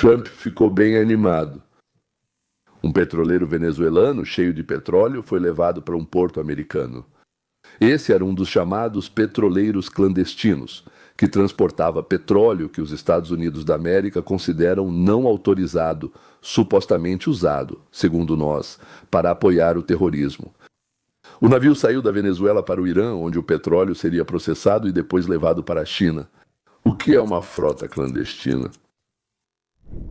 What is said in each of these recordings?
Trump ficou bem animado. Um petroleiro venezuelano, cheio de petróleo, foi levado para um porto americano. Esse era um dos chamados petroleiros clandestinos, que transportava petróleo que os Estados Unidos da América consideram não autorizado, supostamente usado, segundo nós, para apoiar o terrorismo. O navio saiu da Venezuela para o Irã, onde o petróleo seria processado e depois levado para a China. O que é uma frota clandestina?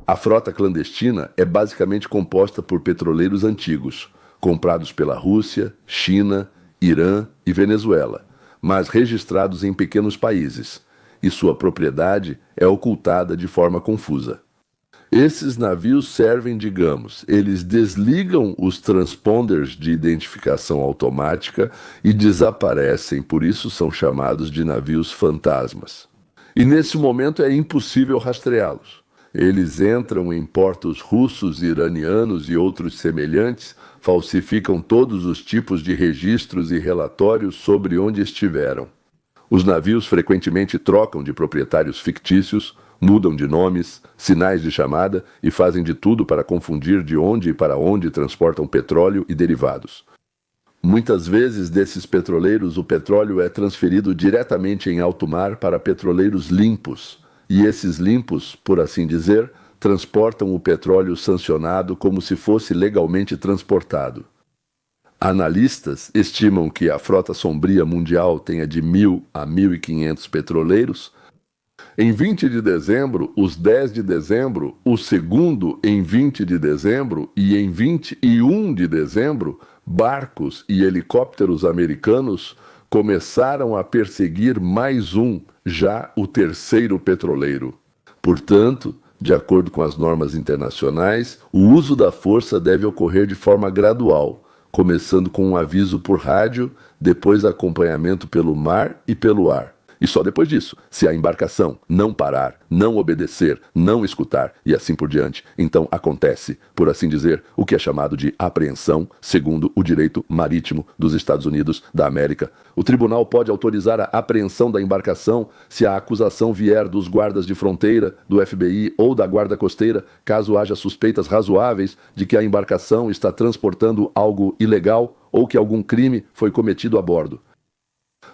A frota clandestina é basicamente composta por petroleiros antigos, comprados pela Rússia, China, Irã e Venezuela, mas registrados em pequenos países, e sua propriedade é ocultada de forma confusa. Esses navios servem, digamos, eles desligam os transponders de identificação automática e desaparecem, por isso são chamados de navios fantasmas. E nesse momento é impossível rastreá-los. Eles entram em portos russos, iranianos e outros semelhantes, falsificam todos os tipos de registros e relatórios sobre onde estiveram. Os navios frequentemente trocam de proprietários fictícios, mudam de nomes, sinais de chamada e fazem de tudo para confundir de onde e para onde transportam petróleo e derivados. Muitas vezes, desses petroleiros, o petróleo é transferido diretamente em alto mar para petroleiros limpos, e esses limpos, por assim dizer, transportam o petróleo sancionado como se fosse legalmente transportado. Analistas estimam que a frota sombria mundial tenha de 1.000 a 1.500 petroleiros. Em 20 de dezembro, os 10 de dezembro, o segundo em 20 de dezembro e em 21 de dezembro, barcos e helicópteros americanos começaram a perseguir mais um, já o terceiro petroleiro. Portanto, de acordo com as normas internacionais, o uso da força deve ocorrer de forma gradual, começando com um aviso por rádio, depois acompanhamento pelo mar e pelo ar. E só depois disso, se a embarcação não parar, não obedecer, não escutar e assim por diante, então acontece, por assim dizer, o que é chamado de apreensão, segundo o direito marítimo dos Estados Unidos da América. O tribunal pode autorizar a apreensão da embarcação se a acusação vier dos guardas de fronteira, do FBI ou da guarda costeira, caso haja suspeitas razoáveis de que a embarcação está transportando algo ilegal ou que algum crime foi cometido a bordo.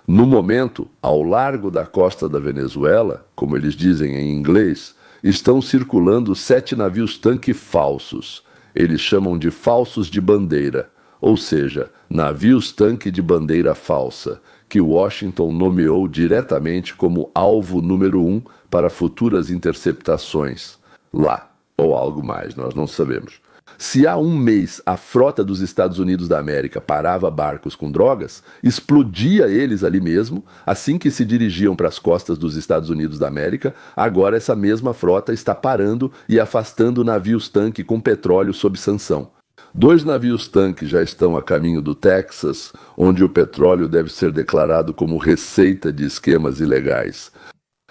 No momento, ao largo da costa da Venezuela, como eles dizem em inglês, estão circulando 7 navios-tanque falsos. Eles chamam de falsos de bandeira, ou seja, navios-tanque de bandeira falsa, que Washington nomeou diretamente como alvo número 1 para futuras interceptações. Lá, ou algo mais, nós não sabemos. Se há um mês a frota dos Estados Unidos da América parava barcos com drogas, explodia eles ali mesmo, assim que se dirigiam para as costas dos Estados Unidos da América, agora essa mesma frota está parando e afastando navios-tanque com petróleo sob sanção. 2 navios-tanque já estão a caminho do Texas, onde o petróleo deve ser declarado como receita de esquemas ilegais.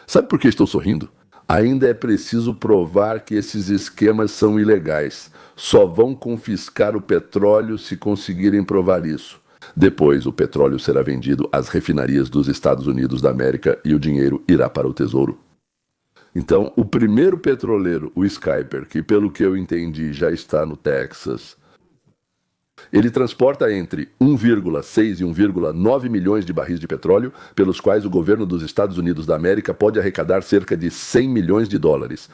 Sabe por que estou sorrindo? Ainda é preciso provar que esses esquemas são ilegais. Só vão confiscar o petróleo se conseguirem provar isso. Depois, o petróleo será vendido às refinarias dos Estados Unidos da América e o dinheiro irá para o Tesouro. Então, o primeiro petroleiro, o Skyper, que pelo que eu entendi já está no Texas, ele transporta entre 1,6 e 1,9 milhões de barris de petróleo, pelos quais o governo dos Estados Unidos da América pode arrecadar cerca de 100 milhões de dólares.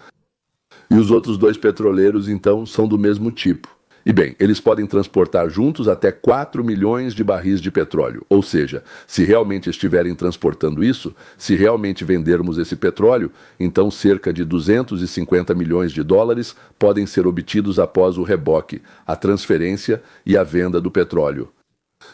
E os outros 2 petroleiros, então, são do mesmo tipo. E bem, eles podem transportar juntos até 4 milhões de barris de petróleo. Ou seja, se realmente estiverem transportando isso, se realmente vendermos esse petróleo, então cerca de 250 milhões de dólares podem ser obtidos após o reboque, a transferência e a venda do petróleo.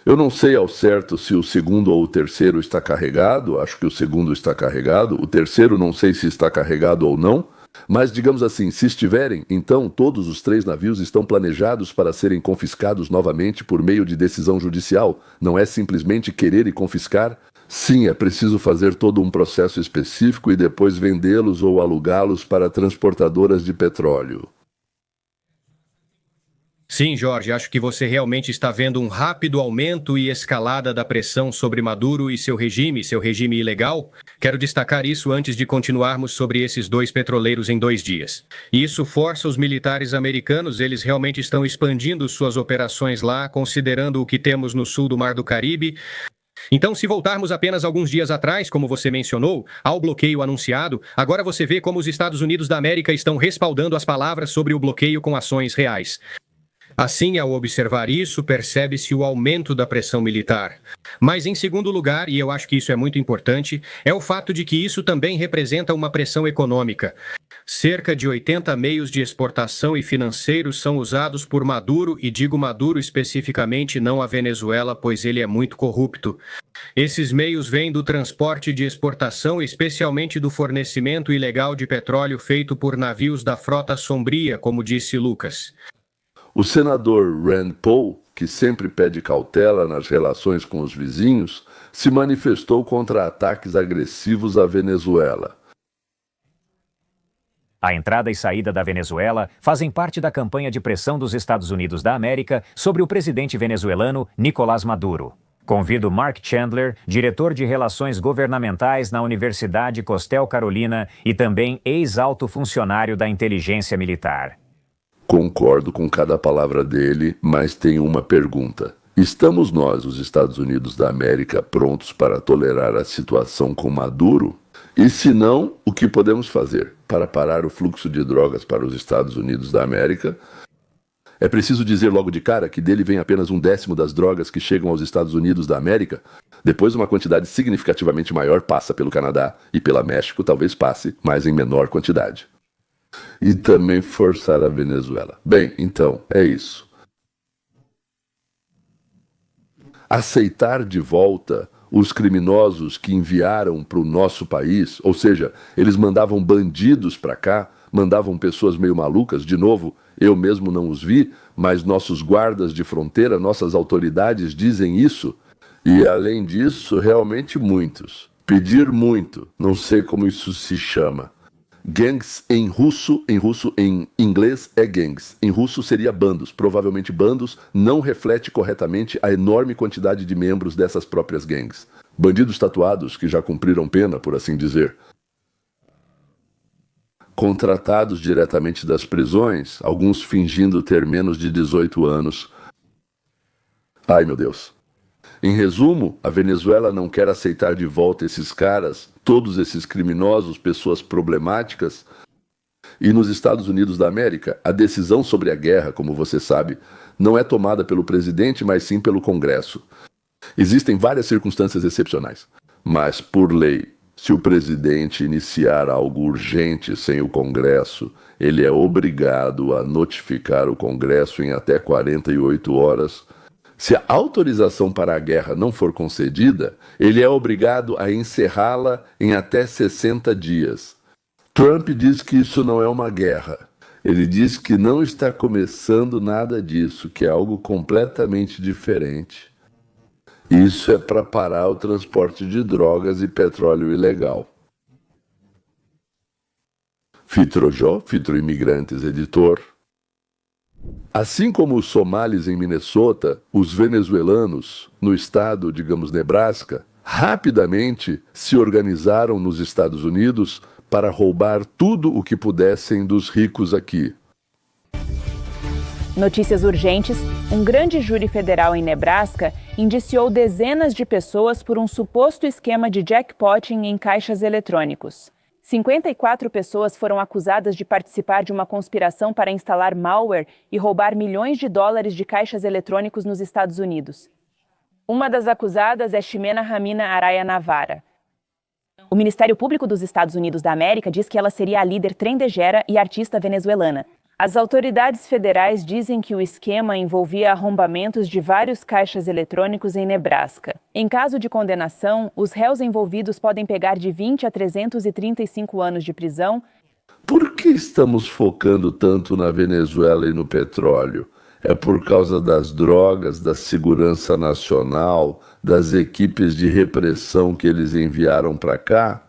Eu não sei ao certo se o segundo ou o terceiro está carregado, acho que o segundo está carregado, o terceiro não sei se está carregado ou não. Mas, digamos assim, se estiverem, então todos os 3 navios estão planejados para serem confiscados novamente por meio de decisão judicial. Não é simplesmente querer e confiscar. Sim, é preciso fazer todo um processo específico e depois vendê-los ou alugá-los para transportadoras de petróleo. Sim, Jorge, acho que você realmente está vendo um rápido aumento e escalada da pressão sobre Maduro e seu regime ilegal. Quero destacar isso antes de continuarmos sobre esses dois petroleiros em 2 dias. Isso força os militares americanos, eles realmente estão expandindo suas operações lá, considerando o que temos no sul do Mar do Caribe. Então, se voltarmos apenas alguns dias atrás, como você mencionou, ao bloqueio anunciado, agora você vê como os Estados Unidos da América estão respaldando as palavras sobre o bloqueio com ações reais. Assim, ao observar isso, percebe-se o aumento da pressão militar. Mas, em segundo lugar, e eu acho que isso é muito importante, é o fato de que isso também representa uma pressão econômica. Cerca de 80 meios de exportação e financeiros são usados por Maduro, e digo Maduro especificamente, não a Venezuela, pois ele é muito corrupto. Esses meios vêm do transporte de exportação, especialmente do fornecimento ilegal de petróleo feito por navios da frota sombria, como disse Lucas. O senador Rand Paul, que sempre pede cautela nas relações com os vizinhos, se manifestou contra ataques agressivos à Venezuela. A entrada e saída da Venezuela fazem parte da campanha de pressão dos Estados Unidos da América sobre o presidente venezuelano Nicolás Maduro. Convido Mark Chandler, diretor de Relações Governamentais na Universidade Costel Carolina e também ex-alto funcionário da inteligência militar. Concordo com cada palavra dele, mas tenho uma pergunta. Estamos nós, os Estados Unidos da América, prontos para tolerar a situação com Maduro? E se não, o que podemos fazer para parar o fluxo de drogas para os Estados Unidos da América? É preciso dizer logo de cara que dele vem apenas 1/10 das drogas que chegam aos Estados Unidos da América. Depois, uma quantidade significativamente maior passa pelo Canadá e pela México, talvez passe, mas em menor quantidade. E também forçar a Venezuela. Bem, então, é isso. Aceitar de volta os criminosos que enviaram para o nosso país, ou seja, eles mandavam bandidos para cá, mandavam pessoas meio malucas, de novo, eu mesmo não os vi, mas nossos guardas de fronteira, nossas autoridades dizem isso, e além disso, realmente muitos. Pedir muito, não sei como isso se chama. Gangs em russo, em inglês é gangs. Em russo seria bandos. Provavelmente bandos não reflete corretamente a enorme quantidade de membros dessas próprias gangs. Bandidos tatuados que já cumpriram pena, por assim dizer. Contratados diretamente das prisões, alguns fingindo ter menos de 18 anos. Ai, meu Deus. Em resumo, a Venezuela não quer aceitar de volta esses caras, todos esses criminosos, pessoas problemáticas. E nos Estados Unidos da América, a decisão sobre a guerra, como você sabe, não é tomada pelo presidente, mas sim pelo Congresso. Existem várias circunstâncias excepcionais, mas, por lei, se o presidente iniciar algo urgente sem o Congresso, ele é obrigado a notificar o Congresso em até 48 horas. Se a autorização para a guerra não for concedida, ele é obrigado a encerrá-la em até 60 dias. Trump diz que isso não é uma guerra. Ele diz que não está começando nada disso, que é algo completamente diferente. Isso é para parar o transporte de drogas e petróleo ilegal. Fitrojó, Fitroimigrantes, editor. Assim como os somalis em Minnesota, os venezuelanos, no estado, digamos, Nebraska, rapidamente se organizaram nos Estados Unidos para roubar tudo o que pudessem dos ricos aqui. Notícias urgentes: um grande júri federal em Nebraska indiciou dezenas de pessoas por um suposto esquema de jackpotting em caixas eletrônicos. 54 pessoas foram acusadas de participar de uma conspiração para instalar malware e roubar milhões de dólares de caixas eletrônicos nos Estados Unidos. Uma das acusadas é Ximena Ramina Araya Navarra. O Ministério Público dos Estados Unidos da América diz que ela seria a líder trendejera e artista venezuelana. As autoridades federais dizem que o esquema envolvia arrombamentos de vários caixas eletrônicos em Nebraska. Em caso de condenação, os réus envolvidos podem pegar de 20 a 335 anos de prisão. Por que estamos focando tanto na Venezuela e no petróleo? É por causa das drogas, da segurança nacional, das equipes de repressão que eles enviaram para cá?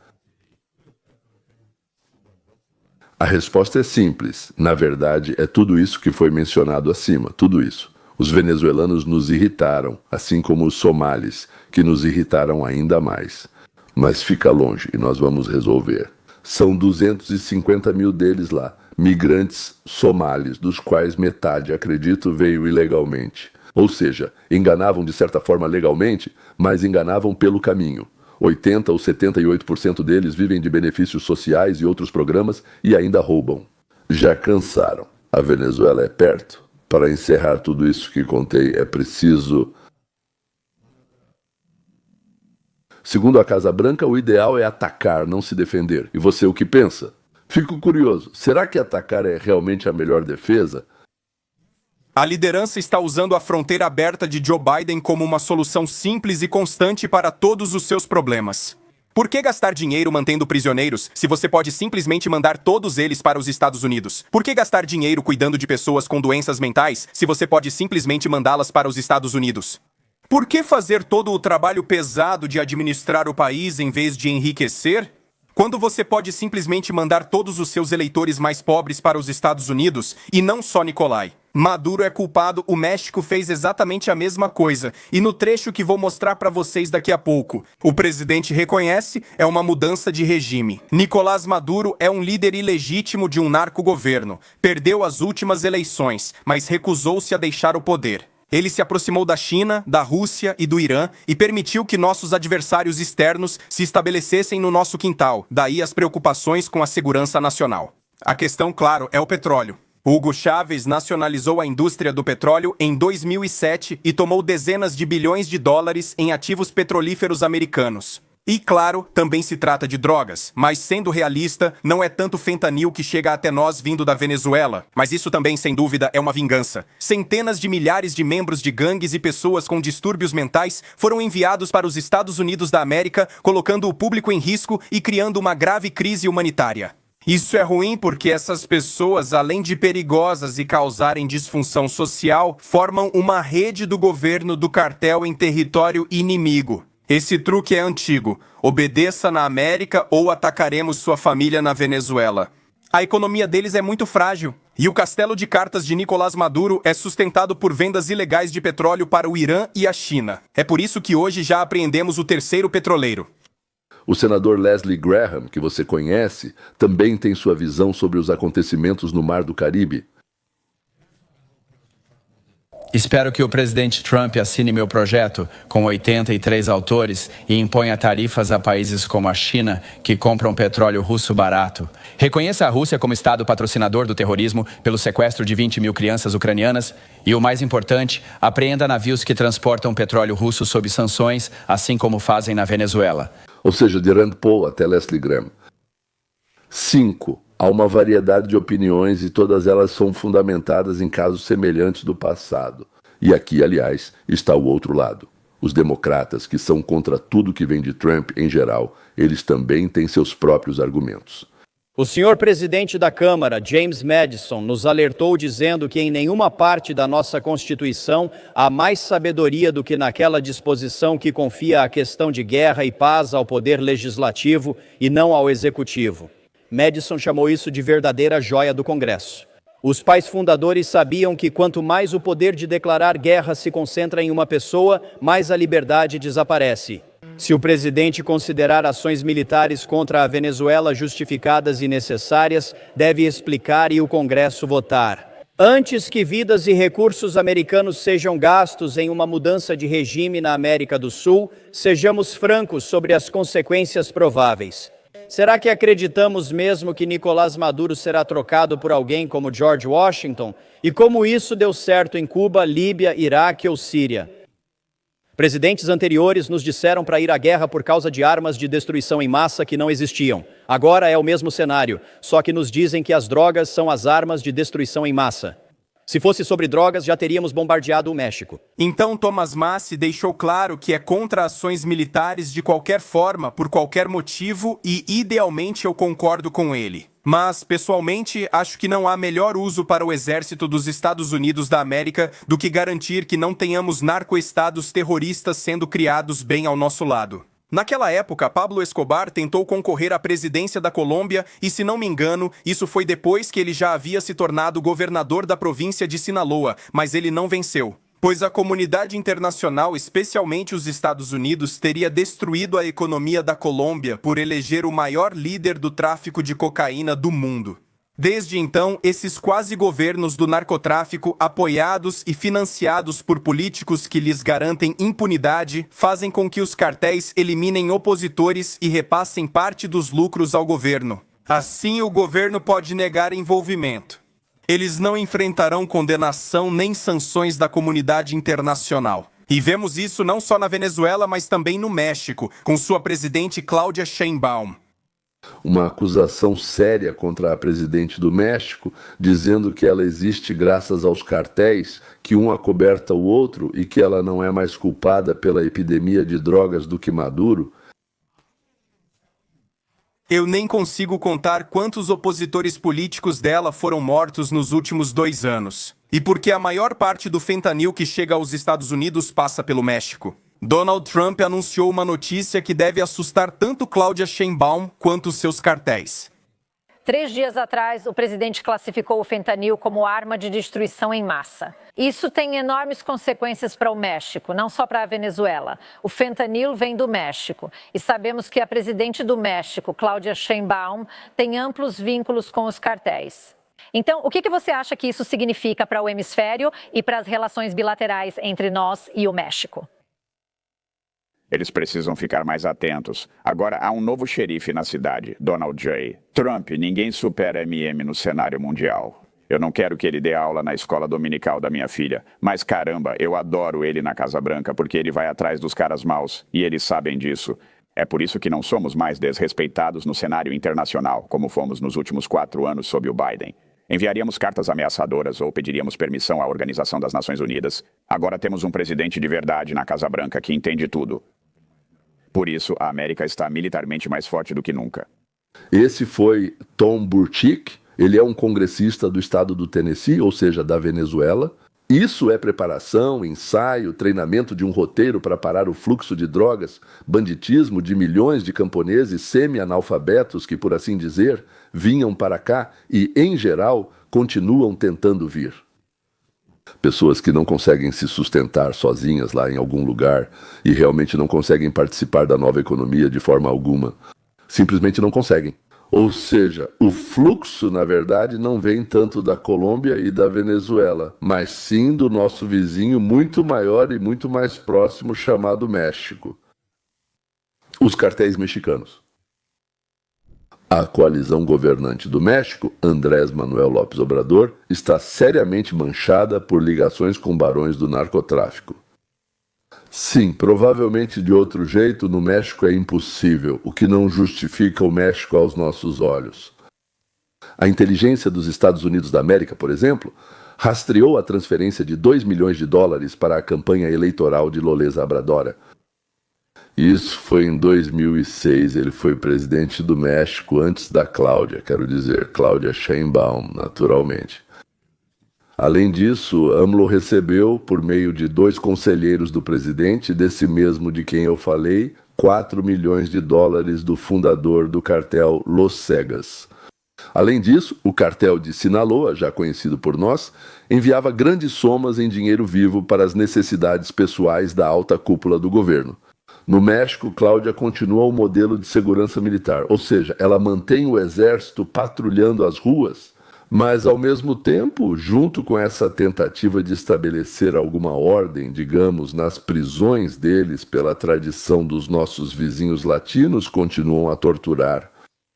A resposta é simples. Na verdade, é tudo isso que foi mencionado acima, tudo isso. Os venezuelanos nos irritaram, assim como os somalis, que nos irritaram ainda mais. Mas fica longe e nós vamos resolver. São 250 mil deles lá, migrantes somalis, dos quais metade, acredito, veio ilegalmente. Ou seja, enganavam de certa forma legalmente, mas enganavam pelo caminho. 80 ou 78% deles vivem de benefícios sociais e outros programas e ainda roubam. Já cansaram. A Venezuela é perto. Para encerrar tudo isso que contei, é preciso... Segundo a Casa Branca, o ideal é atacar, não se defender. E você o que pensa? Fico curioso, será que atacar é realmente a melhor defesa? A liderança está usando a fronteira aberta de Joe Biden como uma solução simples e constante para todos os seus problemas. Por que gastar dinheiro mantendo prisioneiros se você pode simplesmente mandar todos eles para os Estados Unidos? Por que gastar dinheiro cuidando de pessoas com doenças mentais se você pode simplesmente mandá-las para os Estados Unidos? Por que fazer todo o trabalho pesado de administrar o país em vez de enriquecer? Quando você pode simplesmente mandar todos os seus eleitores mais pobres para os Estados Unidos, e não só Nicolai. Maduro é culpado, o México fez exatamente a mesma coisa, e no trecho que vou mostrar para vocês daqui a pouco, o presidente reconhece, é uma mudança de regime. Nicolás Maduro é um líder ilegítimo de um narco-governo, perdeu as últimas eleições, mas recusou-se a deixar o poder. Ele se aproximou da China, da Rússia e do Irã e permitiu que nossos adversários externos se estabelecessem no nosso quintal, daí as preocupações com a segurança nacional. A questão, claro, é o petróleo. Hugo Chávez nacionalizou a indústria do petróleo em 2007 e tomou dezenas de bilhões de dólares em ativos petrolíferos americanos. E, claro, também se trata de drogas, mas sendo realista, não é tanto fentanil que chega até nós vindo da Venezuela, mas isso também, sem dúvida, é uma vingança. Centenas de milhares de membros de gangues e pessoas com distúrbios mentais foram enviados para os Estados Unidos da América, colocando o público em risco e criando uma grave crise humanitária. Isso é ruim porque essas pessoas, além de perigosas e causarem disfunção social, formam uma rede do governo do cartel em território inimigo. Esse truque é antigo. Obedeça na América ou atacaremos sua família na Venezuela. A economia deles é muito frágil. E o castelo de cartas de Nicolás Maduro é sustentado por vendas ilegais de petróleo para o Irã e a China. É por isso que hoje já apreendemos o terceiro petroleiro. O senador Leslie Graham, que você conhece, também tem sua visão sobre os acontecimentos no Mar do Caribe. Espero que o presidente Trump assine meu projeto, com 83 autores, e imponha tarifas a países como a China, que compram petróleo russo barato. Reconheça a Rússia como Estado patrocinador do terrorismo pelo sequestro de 20 mil crianças ucranianas. E o mais importante, apreenda navios que transportam petróleo russo sob sanções, assim como fazem na Venezuela. Ou seja, de Rand Paul até Leslie Graham. 5. Há uma variedade de opiniões e todas elas são fundamentadas em casos semelhantes do passado. E aqui, aliás, está o outro lado. Os democratas, que são contra tudo que vem de Trump em geral, eles também têm seus próprios argumentos. O senhor presidente da Câmara, James Madison, nos alertou dizendo que em nenhuma parte da nossa Constituição há mais sabedoria do que naquela disposição que confia a questão de guerra e paz ao poder legislativo e não ao executivo. Madison chamou isso de verdadeira joia do Congresso. Os pais fundadores sabiam que quanto mais o poder de declarar guerra se concentra em uma pessoa, mais a liberdade desaparece. Se o presidente considerar ações militares contra a Venezuela justificadas e necessárias, deve explicar e o Congresso votar. Antes que vidas e recursos americanos sejam gastos em uma mudança de regime na América do Sul, sejamos francos sobre as consequências prováveis. Será que acreditamos mesmo que Nicolás Maduro será trocado por alguém como George Washington? E como isso deu certo em Cuba, Líbia, Iraque ou Síria? Presidentes anteriores nos disseram para ir à guerra por causa de armas de destruição em massa que não existiam. Agora é o mesmo cenário, só que nos dizem que as drogas são as armas de destruição em massa. Se fosse sobre drogas, já teríamos bombardeado o México. Então Thomas Massie deixou claro que é contra ações militares de qualquer forma, por qualquer motivo, e idealmente eu concordo com ele. Mas, pessoalmente, acho que não há melhor uso para o exército dos Estados Unidos da América do que garantir que não tenhamos narcoestados terroristas sendo criados bem ao nosso lado. Naquela época, Pablo Escobar tentou concorrer à presidência da Colômbia e, se não me engano, isso foi depois que ele já havia se tornado governador da província de Sinaloa, mas ele não venceu, pois a comunidade internacional, especialmente os Estados Unidos, teria destruído a economia da Colômbia por eleger o maior líder do tráfico de cocaína do mundo. Desde então, esses quase-governos do narcotráfico, apoiados e financiados por políticos que lhes garantem impunidade, fazem com que os cartéis eliminem opositores e repassem parte dos lucros ao governo. Assim, o governo pode negar envolvimento. Eles não enfrentarão condenação nem sanções da comunidade internacional. E vemos isso não só na Venezuela, mas também no México, com sua presidente Claudia Sheinbaum. Uma acusação séria contra a presidente do México, dizendo que ela existe graças aos cartéis, que um acoberta o outro e que ela não é mais culpada pela epidemia de drogas do que Maduro. Eu nem consigo contar quantos opositores políticos dela foram mortos nos últimos 2 anos. E porque a maior parte do fentanil que chega aos Estados Unidos passa pelo México. Donald Trump anunciou uma notícia que deve assustar tanto Claudia Sheinbaum quanto seus cartéis. 3 dias atrás, o presidente classificou o fentanil como arma de destruição em massa. Isso tem enormes consequências para o México, não só para a Venezuela. O fentanil vem do México e sabemos que a presidente do México, Claudia Sheinbaum, tem amplos vínculos com os cartéis. Então, o que você acha que isso significa para o hemisfério e para as relações bilaterais entre nós e o México? Eles precisam ficar mais atentos. Agora há um novo xerife na cidade, Donald J. Trump, ninguém supera MM no cenário mundial. Eu não quero que ele dê aula na escola dominical da minha filha, mas caramba, eu adoro ele na Casa Branca porque ele vai atrás dos caras maus, e eles sabem disso. É por isso que não somos mais desrespeitados no cenário internacional, como fomos nos últimos 4 anos sob o Biden. Enviaríamos cartas ameaçadoras ou pediríamos permissão à Organização das Nações Unidas. Agora temos um presidente de verdade na Casa Branca que entende tudo. Por isso, a América está militarmente mais forte do que nunca. Esse foi Tom Burchik, ele é um congressista do estado do Tennessee, ou seja, da Venezuela. Isso é preparação, ensaio, treinamento de um roteiro para parar o fluxo de drogas, banditismo de milhões de camponeses semi-analfabetos que, por assim dizer, vinham para cá e, em geral, continuam tentando vir. Pessoas que não conseguem se sustentar sozinhas lá em algum lugar e realmente não conseguem participar da nova economia de forma alguma. Simplesmente não conseguem. Ou seja, o fluxo, na verdade, não vem tanto da Colômbia e da Venezuela, mas sim do nosso vizinho muito maior e muito mais próximo chamado México. Os cartéis mexicanos. A coalizão governante do México, Andrés Manuel López Obrador, está seriamente manchada por ligações com barões do narcotráfico. Sim, provavelmente de outro jeito no México é impossível, o que não justifica o México aos nossos olhos. A inteligência dos Estados Unidos da América, por exemplo, rastreou a transferência de $2 milhões para a campanha eleitoral de Loleza Obrador. Isso foi em 2006, ele foi presidente do México antes da Cláudia, Claudia Sheinbaum, naturalmente. Além disso, AMLO recebeu, por meio de 2 conselheiros do presidente, desse mesmo de quem eu falei, $4 milhões do fundador do cartel Los Cegas. Além disso, o cartel de Sinaloa, já conhecido por nós, enviava grandes somas em dinheiro vivo para as necessidades pessoais da alta cúpula do governo. No México, Cláudia continua o modelo de segurança militar, ou seja, ela mantém o exército patrulhando as ruas, mas ao mesmo tempo, junto com essa tentativa de estabelecer alguma ordem, digamos, nas prisões deles pela tradição dos nossos vizinhos latinos, continuam a torturar.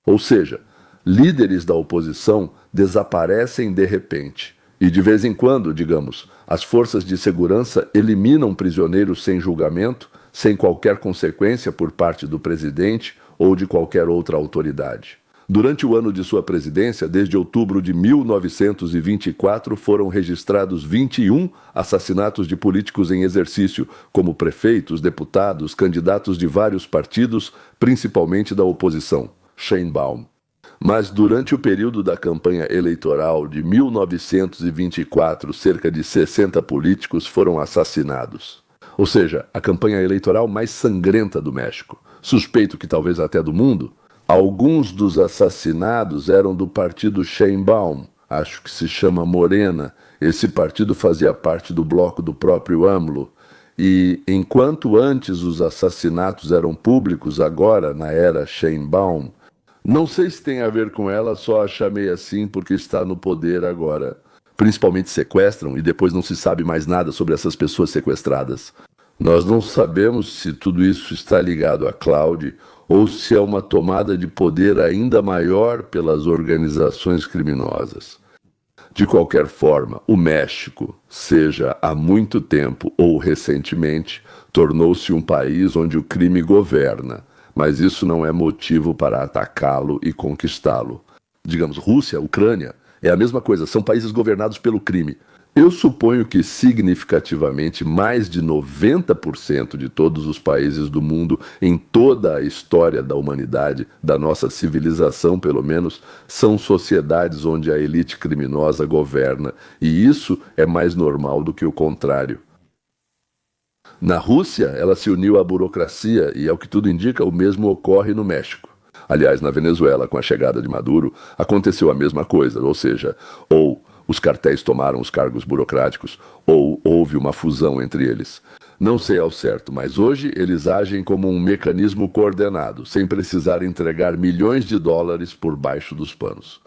Ou seja, líderes da oposição desaparecem de repente. E de vez em quando, digamos, as forças de segurança eliminam prisioneiros sem julgamento, sem qualquer consequência por parte do presidente ou de qualquer outra autoridade. Durante o ano de sua presidência, desde outubro de 1924, foram registrados 21 assassinatos de políticos em exercício, como prefeitos, deputados, candidatos de vários partidos, principalmente da oposição, Sheinbaum. Mas durante o período da campanha eleitoral de 1924, cerca de 60 políticos foram assassinados. Ou seja, a campanha eleitoral mais sangrenta do México. suspeito que talvez até do mundo. Alguns dos assassinados eram do partido Sheinbaum, acho que se chama Morena. Esse partido fazia parte do bloco do próprio AMLO. E enquanto antes os assassinatos eram públicos, agora, na era Sheinbaum, não sei se tem a ver com ela, só a chamei assim porque está no poder agora. Principalmente sequestram e depois não se sabe mais nada sobre essas pessoas sequestradas. Nós não sabemos se tudo isso está ligado a Cloud ou se é uma tomada de poder ainda maior pelas organizações criminosas. De qualquer forma, o México, seja há muito tempo ou recentemente, tornou-se um país onde o crime governa, mas isso não é motivo para atacá-lo e conquistá-lo. Digamos, Rússia, Ucrânia, é a mesma coisa, são países governados pelo crime. Eu suponho que significativamente mais de 90% de todos os países do mundo, em toda a história da humanidade, da nossa civilização pelo menos, são sociedades onde a elite criminosa governa, e isso é mais normal do que o contrário. Na Rússia, ela se uniu à burocracia e, ao que tudo indica, o mesmo ocorre no México. Aliás, na Venezuela, com a chegada de Maduro, aconteceu a mesma coisa, ou seja, ou os cartéis tomaram os cargos burocráticos, ou houve uma fusão entre eles. Não sei ao certo, mas hoje eles agem como um mecanismo coordenado, sem precisar entregar milhões de dólares por baixo dos panos.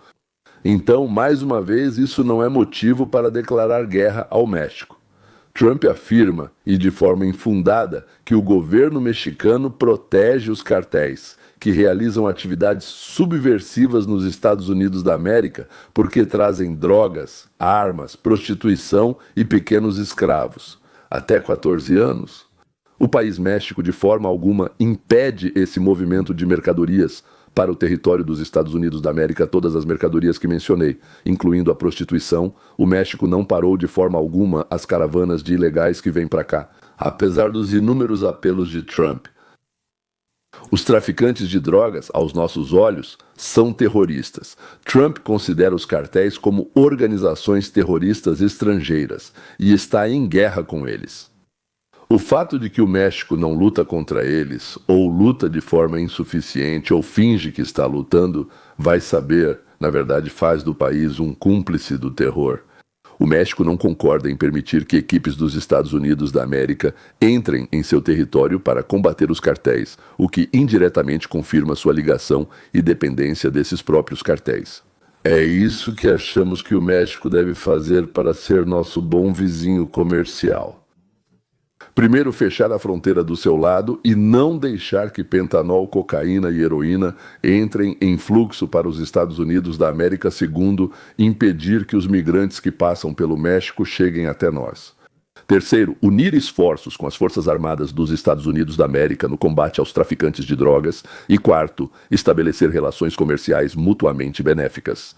Então, mais uma vez, isso não é motivo para declarar guerra ao México. Trump afirma, e de forma infundada, que o governo mexicano protege os cartéis, que realizam atividades subversivas nos Estados Unidos da América porque trazem drogas, armas, prostituição e pequenos escravos. Até 14 anos. O país México, de forma alguma, impede esse movimento de mercadorias para o território dos Estados Unidos da América, todas as mercadorias que mencionei, incluindo a prostituição. O México não parou de forma alguma as caravanas de ilegais que vêm para cá, apesar dos inúmeros apelos de Trump. Os traficantes de drogas, aos nossos olhos, são terroristas. Trump considera os cartéis como organizações terroristas estrangeiras e está em guerra com eles. O fato de que o México não luta contra eles, ou luta de forma insuficiente, ou finge que está lutando, vai saber, na verdade faz do país um cúmplice do terror. O México não concorda em permitir que equipes dos Estados Unidos da América entrem em seu território para combater os cartéis, o que indiretamente confirma sua ligação e dependência desses próprios cartéis. É isso que achamos que o México deve fazer para ser nosso bom vizinho comercial. Primeiro, fechar a fronteira do seu lado e não deixar que pentanol, cocaína e heroína entrem em fluxo para os Estados Unidos da América. Segundo, impedir que os migrantes que passam pelo México cheguem até nós. Terceiro, unir esforços com as Forças Armadas dos Estados Unidos da América no combate aos traficantes de drogas. E quarto, estabelecer relações comerciais mutuamente benéficas.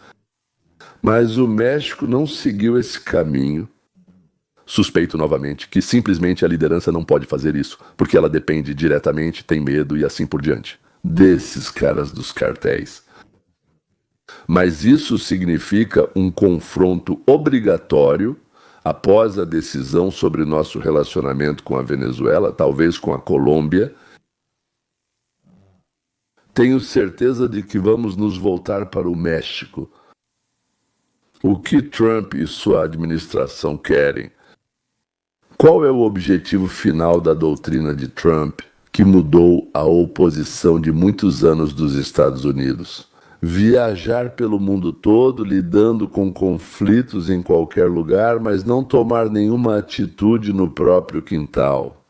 Mas o México não seguiu esse caminho. Suspeito novamente que simplesmente a liderança não pode fazer isso, porque ela depende diretamente, tem medo e assim por diante, desses caras dos cartéis. Mas isso significa um confronto obrigatório após a decisão sobre nosso relacionamento com a Venezuela, talvez com a Colômbia. Tenho certeza de que vamos nos voltar para o México. O que Trump e sua administração querem? Qual é o objetivo final da doutrina de Trump, que mudou a oposição de muitos anos dos Estados Unidos? Viajar pelo mundo todo, lidando com conflitos em qualquer lugar, mas não tomar nenhuma atitude no próprio quintal.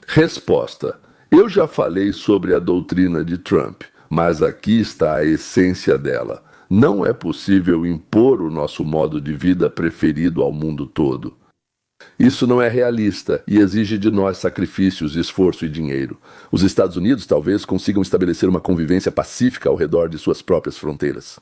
Resposta: eu já falei sobre a doutrina de Trump, mas aqui está a essência dela. Não é possível impor o nosso modo de vida preferido ao mundo todo. Isso não é realista e exige de nós sacrifícios, esforço e dinheiro. Os Estados Unidos talvez consigam estabelecer uma convivência pacífica ao redor de suas próprias fronteiras.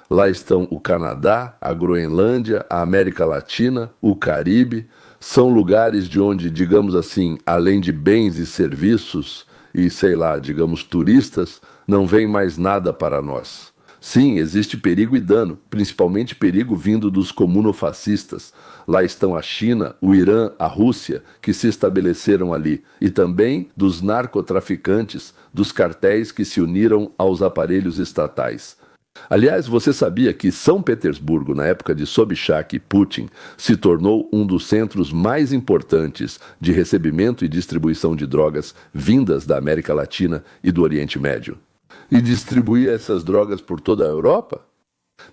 Lá estão o Canadá, a Groenlândia, a América Latina, o Caribe. São lugares de onde, digamos assim, além de bens e serviços e, sei lá, digamos turistas, não vem mais nada para nós. Sim, existe perigo e dano, principalmente perigo vindo dos comunofascistas. Lá estão a China, o Irã, a Rússia, que se estabeleceram ali, e também dos narcotraficantes, dos cartéis que se uniram aos aparelhos estatais. Aliás, você sabia que São Petersburgo, na época de Sobchak e Putin, se tornou um dos centros mais importantes de recebimento e distribuição de drogas vindas da América Latina e do Oriente Médio? E distribuía essas drogas por toda a Europa?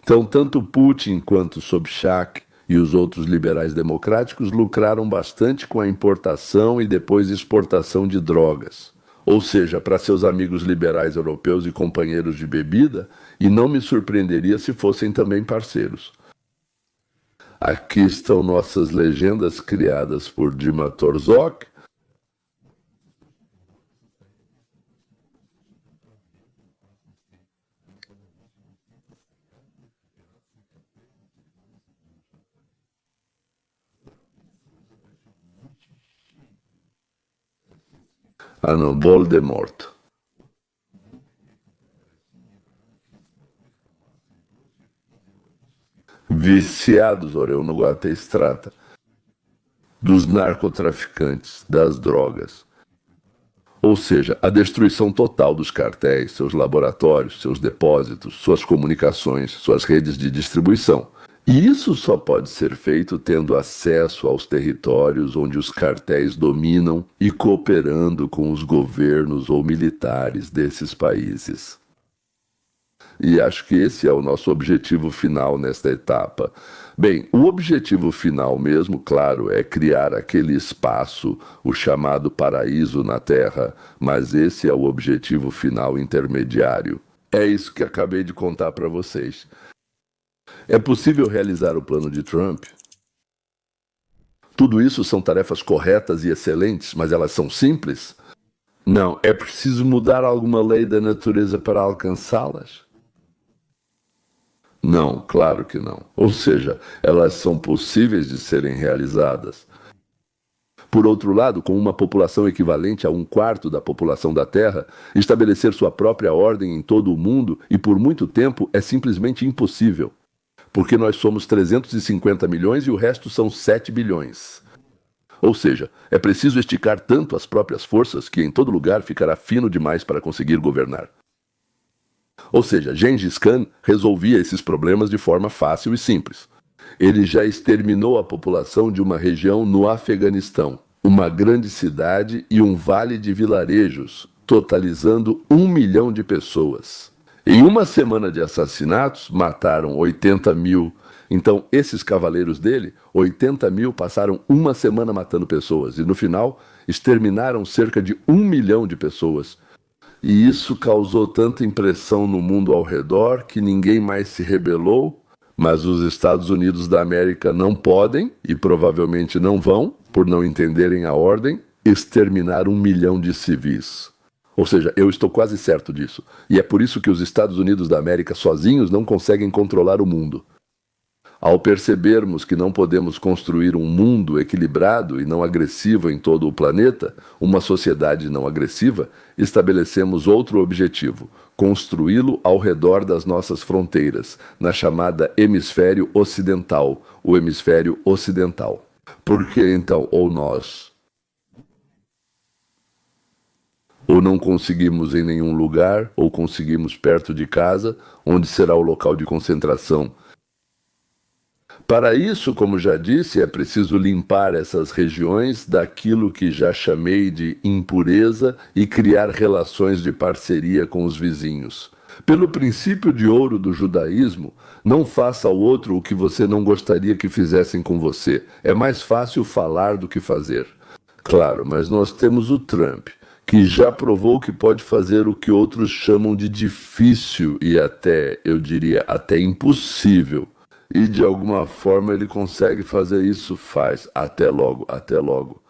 Então, tanto Putin quanto Sobchak e os outros liberais democráticos lucraram bastante com a importação e depois exportação de drogas. Ou seja, para seus amigos liberais europeus e companheiros de bebida, e não me surpreenderia se fossem também parceiros. Aqui estão nossas legendas criadas por Dima Torzok. Ah, não, Voldemort. Viciados, Oreu, no Guatestrata, dos narcotraficantes, das drogas. Ou seja, a destruição total dos cartéis, seus laboratórios, seus depósitos, suas comunicações, suas redes de distribuição. E isso só pode ser feito tendo acesso aos territórios onde os cartéis dominam e cooperando com os governos ou militares desses países. E acho que esse é o nosso objetivo final nesta etapa. Bem, o objetivo final mesmo, claro, é criar aquele espaço, o chamado paraíso na Terra, mas esse é o objetivo final intermediário. É isso que acabei de contar para vocês. É possível realizar o plano de Trump? Tudo isso são tarefas corretas e excelentes, mas elas são simples? Não, é preciso mudar alguma lei da natureza para alcançá-las? Não, claro que não. Ou seja, elas são possíveis de serem realizadas. Por outro lado, com uma população equivalente a 1/4 da população da Terra, estabelecer sua própria ordem em todo o mundo e por muito tempo é simplesmente impossível. Porque nós somos 350 milhões e o resto são 7 bilhões. Ou seja, é preciso esticar tanto as próprias forças que em todo lugar ficará fino demais para conseguir governar. Ou seja, Gengis Khan resolvia esses problemas de forma fácil e simples. Ele já exterminou a população de uma região no Afeganistão, uma grande cidade e um vale de vilarejos, totalizando 1 milhão de pessoas. Em uma semana de assassinatos, mataram 80 mil. Então, esses cavaleiros dele, 80 mil, passaram uma semana matando pessoas e, no final, exterminaram cerca de 1 milhão de pessoas. E isso causou tanta impressão no mundo ao redor que ninguém mais se rebelou, mas os Estados Unidos da América não podem, e provavelmente não vão, por não entenderem a ordem, exterminar 1 milhão de civis. Ou seja, eu estou quase certo disso. E é por isso que os Estados Unidos da América sozinhos não conseguem controlar o mundo. Ao percebermos que não podemos construir um mundo equilibrado e não agressivo em todo o planeta, uma sociedade não agressiva, estabelecemos outro objetivo: construí-lo ao redor das nossas fronteiras, na chamada hemisfério ocidental, o hemisfério ocidental. Porque então, ou nós, ou não conseguimos em nenhum lugar, ou conseguimos perto de casa, onde será o local de concentração. Para isso, como já disse, é preciso limpar essas regiões daquilo que já chamei de impureza e criar relações de parceria com os vizinhos. Pelo princípio de ouro do judaísmo, não faça ao outro o que você não gostaria que fizessem com você. É mais fácil falar do que fazer. Claro, mas nós temos o Trump, que já provou que pode fazer o que outros chamam de difícil e até, eu diria, até impossível. E de alguma forma ele consegue fazer isso, faz. Até logo, até logo.